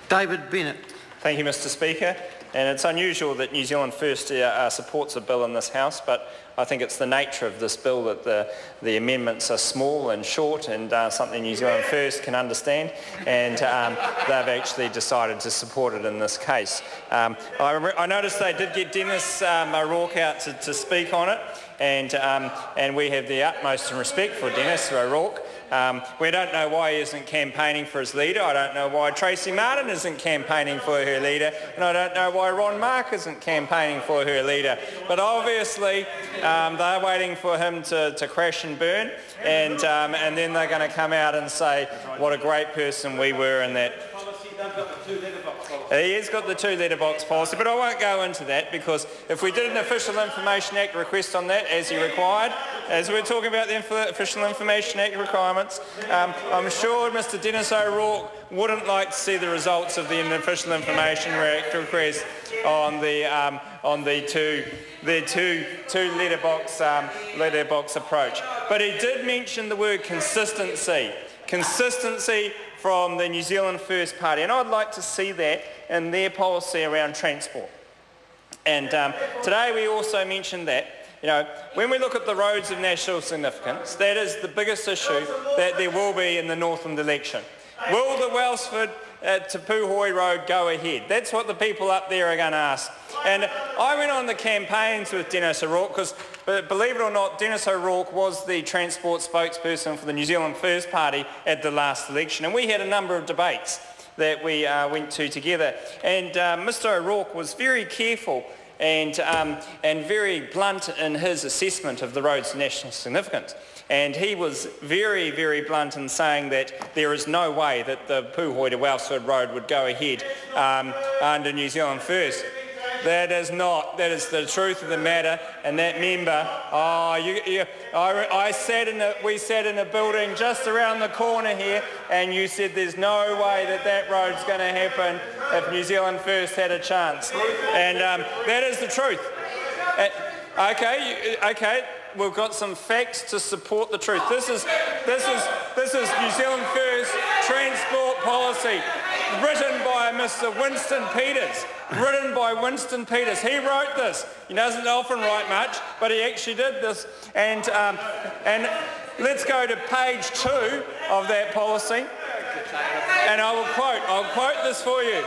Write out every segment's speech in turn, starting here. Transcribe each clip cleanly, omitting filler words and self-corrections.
David Bennett. Thank you, Mr Speaker. And it's unusual that New Zealand First supports a bill in this House, but I think it's the nature of this bill that the amendments are small and short and something New Zealand First can understand, and they've actually decided to support it in this case. I noticed they did get Dennis O'Rourke out to speak on it, and we have the utmost respect for Dennis O'Rourke. We don't know why he isn't campaigning for his leader. I don't know why Tracy Martin isn't campaigning for her leader, and I don't know why Ron Mark isn't campaigning for her leader. But obviously they're waiting for him to crash and burn, and then they're going to come out and say what a great person we were in that. He has got the two letterbox policy, but I won't go into that, because if we did an Official Information Act request on that, as he required, as we're talking about the Official Information Act requirements, I'm sure Mr Dennis O'Rourke wouldn't like to see the results of the Official Information Act request on the two letterbox approach. But he did mention the word consistency. Consistency from the New Zealand First Party, and I'd like to see that in their policy around transport. And today we also mentioned that, you know, when we look at the roads of national significance, that is the biggest issue that there will be in the Northland election. Will the Wellsford to Puhoi Road go ahead? That's what the people up there are going to ask. And I went on the campaigns with Dennis O'Rourke because, believe it or not, Dennis O'Rourke was the transport spokesperson for the New Zealand First Party at the last election, and we had a number of debates that we went to together. And Mr O'Rourke was very careful and very blunt in his assessment of the road's national significance. And he was very, very blunt in saying that there is no way that the Puhoi to Wellsford Road would go ahead under New Zealand First. That is not. That is the truth of the matter. And that member, we sat in a building just around the corner here, and you said there's no way that that road's going to happen if New Zealand First had a chance. And that is the truth. Okay. We've got some facts to support the truth. This is New Zealand First transport policy, written by Mr. Winston Peters. Written by Winston Peters. He wrote this. He doesn't often write much, but he actually did this. And let's go to page 2 of that policy, and I'll quote this for you.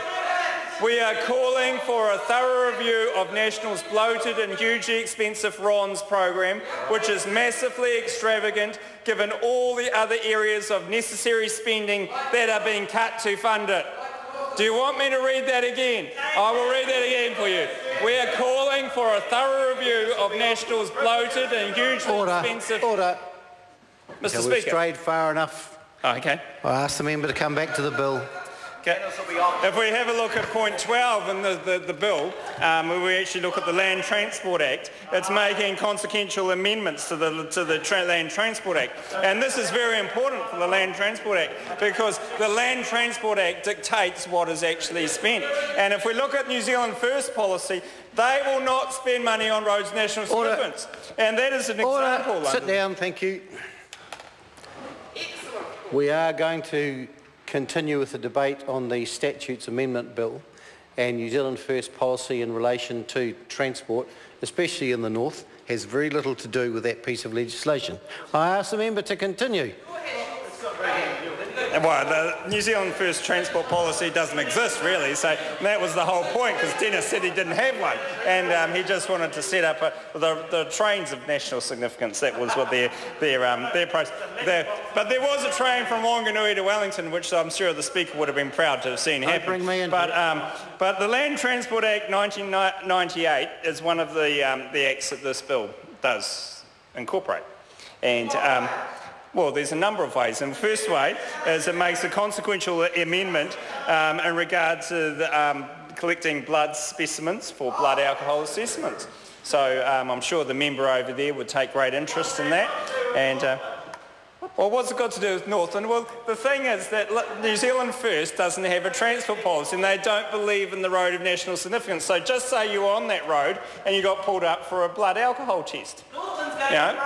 We are calling for a thorough review of National's bloated and hugely expensive RONS program, which is massively extravagant given all the other areas of necessary spending that are being cut to fund it. Do you want me to read that again? I will read that again for you. We are calling for a thorough review of National's bloated and hugely expensive... Order. Mr Speaker. We've strayed far enough. Oh, okay. I ask the member to come back to the bill. Okay. If we have a look at point 12 in the bill, where we actually look at the Land Transport Act, it's making consequential amendments to the Land Transport Act. And this is very important for the Land Transport Act, because the Land Transport Act dictates what is actually spent. And if we look at New Zealand First policy, they will not spend money on roads national significance. And that is an example. Sit down, thank you. We are going to continue with the debate on the Statutes Amendment Bill and New Zealand First policy in relation to transport, especially in the north, has very little to do with that piece of legislation. I ask the member to continue. Well, the New Zealand First transport policy doesn't exist, really, so that was the whole point, because Dennis said he didn't have one, and he just wanted to set up the trains of national significance. That was what their approach. But there was a train from Wanganui to Wellington, which I'm sure the Speaker would have been proud to have seen happen. But the Land Transport Act 1998 is one of the acts that this bill does incorporate. And well, there's a number of ways. And the first way is it makes a consequential amendment in regard to the, collecting blood specimens for blood alcohol assessments. So I'm sure the member over there would take great interest in that. And well, what's it got to do with Northland? Well, the thing is that New Zealand First doesn't have a transport policy, and they don't believe in the road of national significance. So just say you were on that road and you got pulled up for a blood alcohol test. You know,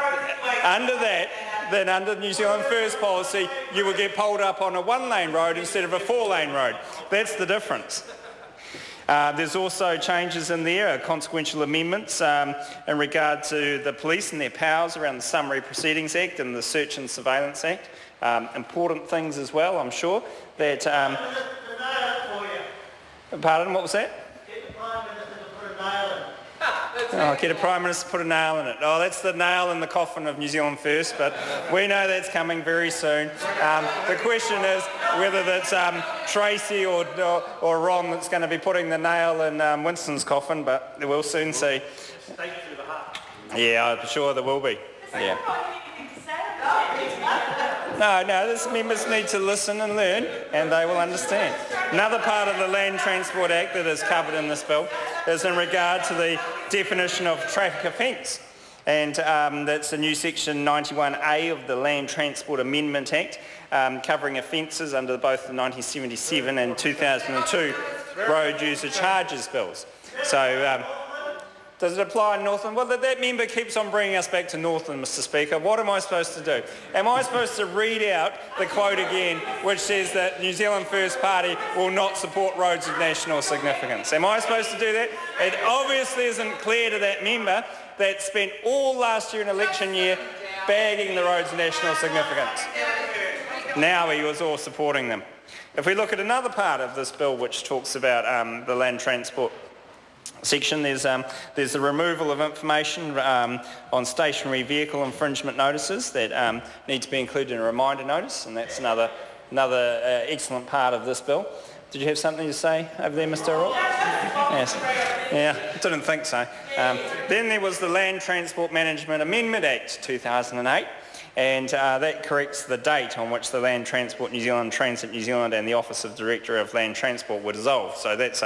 under that, then under the New Zealand First policy, you would get pulled up on a 1-lane road instead of a 4-lane road. That's the difference. There's also changes in there, consequential amendments in regard to the police and their powers around the Summary Proceedings Act and the Search and Surveillance Act. Important things as well, I'm sure. That, pardon, what was that? Get the Prime Minister to put a nail in it. Oh, that's the nail in the coffin of New Zealand First, but we know that's coming very soon. The question is whether that's Tracy or Ron that's going to be putting the nail in Winston's coffin, but we'll soon see. Yeah, I'm sure there will be. Yeah. No, these members need to listen and learn, and they will understand. Another part of the Land Transport Act that is covered in this bill is in regard to the definition of traffic offence, and that's a new section 91A of the Land Transport Amendment Act, covering offences under both the 1977 and 2002 road user charges bills. So, does it apply in Northland? Well, that member keeps on bringing us back to Northland, Mr Speaker. What am I supposed to do? Am I supposed to read out the quote again, which says that New Zealand First Party will not support roads of national significance? Am I supposed to do that? It obviously isn't clear to that member that spent all last year in election year bagging the roads of national significance. Now he was all supporting them. If we look at another part of this bill which talks about the land transport section, there's the removal of information on stationary vehicle infringement notices that need to be included in a reminder notice, and that's another excellent part of this bill. Did you have something to say over there, Mr O'Rourke? Yes. Yeah, didn't think so. Then there was the Land Transport Management Amendment Act 2008, and that corrects the date on which the Land Transport New Zealand, Transit New Zealand and the Office of Director of Land Transport were dissolved. So that's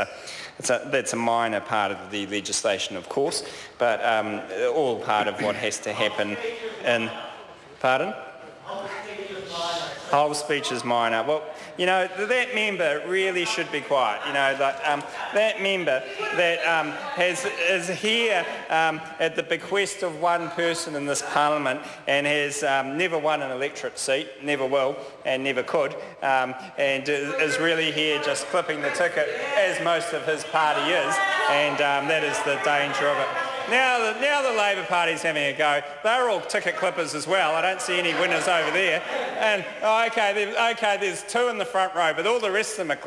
a minor part of the legislation, of course, but all part of what has to happen in... Pardon? Whole speech is minor. Well, you know, that member really should be quiet. You know, that member that is here at the bequest of one person in this parliament and has never won an electorate seat, never will and never could, and is really here just clipping the ticket, as most of his party is, and that is the danger of it. Now the Labor Party's having a go. They're all ticket clippers as well. I don't see any winners over there. And okay, there's two in the front row, but all the rest of them are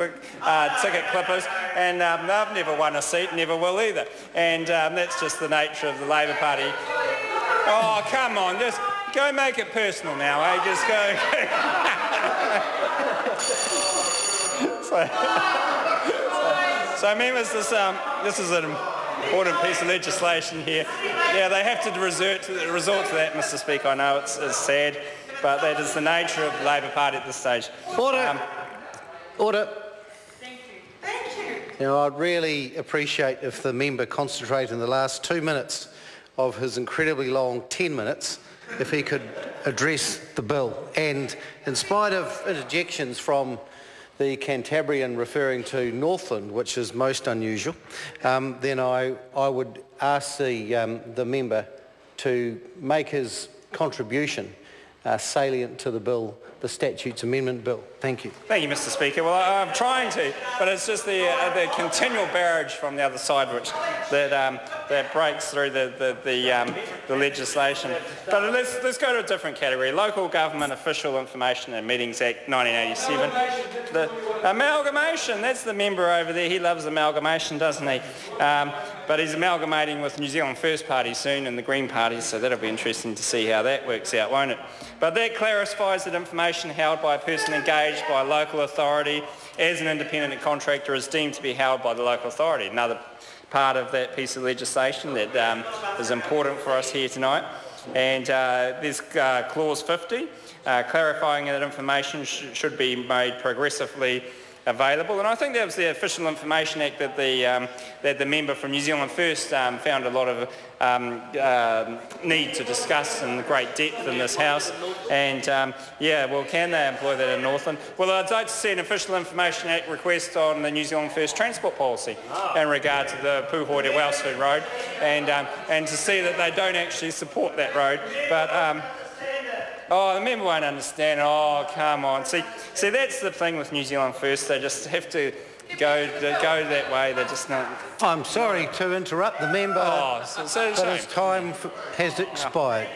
ticket clippers, and they've never won a seat, never will either. And that's just the nature of the Labor Party. Oh, come on, just go make it personal now, eh? Just go. So members, this is an important piece of legislation here. Yeah, they have to resort to that, Mr Speaker. I know it's sad, but that is the nature of the Labor Party at this stage. Order. Order. Thank you. Thank you. Now, I'd really appreciate if the member concentrated in the last 2 minutes of his incredibly long 10 minutes, if he could address the bill. And in spite of interjections from the Cantabrian referring to Northland, which is most unusual, then I would ask the member to make his contribution salient to the bill, the Statutes Amendment Bill. Thank you. Thank you, Mr Speaker. Well, I'm trying to, but it's just the continual barrage from the other side that breaks through the legislation. But let's go to a different category. Local Government Official Information and Meetings Act 1987. The amalgamation, that's the member over there. He loves amalgamation, doesn't he? But he's amalgamating with New Zealand First Party soon and the Green Party, so that'll be interesting to see how that works out, won't it? But that clarifies that information held by a person engaged by a local authority as an independent contractor is deemed to be held by the local authority. Another part of that piece of legislation that is important for us here tonight. And there's clause 50, clarifying that information should be made progressively available, and I think that was the Official Information Act that the member from New Zealand First found a lot of need to discuss in great depth in this House. And yeah, well, can they employ that in Northland? Well, I'd like to see an Official Information Act request on the New Zealand First transport policy in regard to the Puhoi to Wellsford road, and to see that they don't actually support that road, but Oh, the member won't understand. Oh, come on. See, that's the thing with New Zealand First. They just have to go that way. They're just not. I'm sorry to interrupt the member, Oh, so but his time has expired.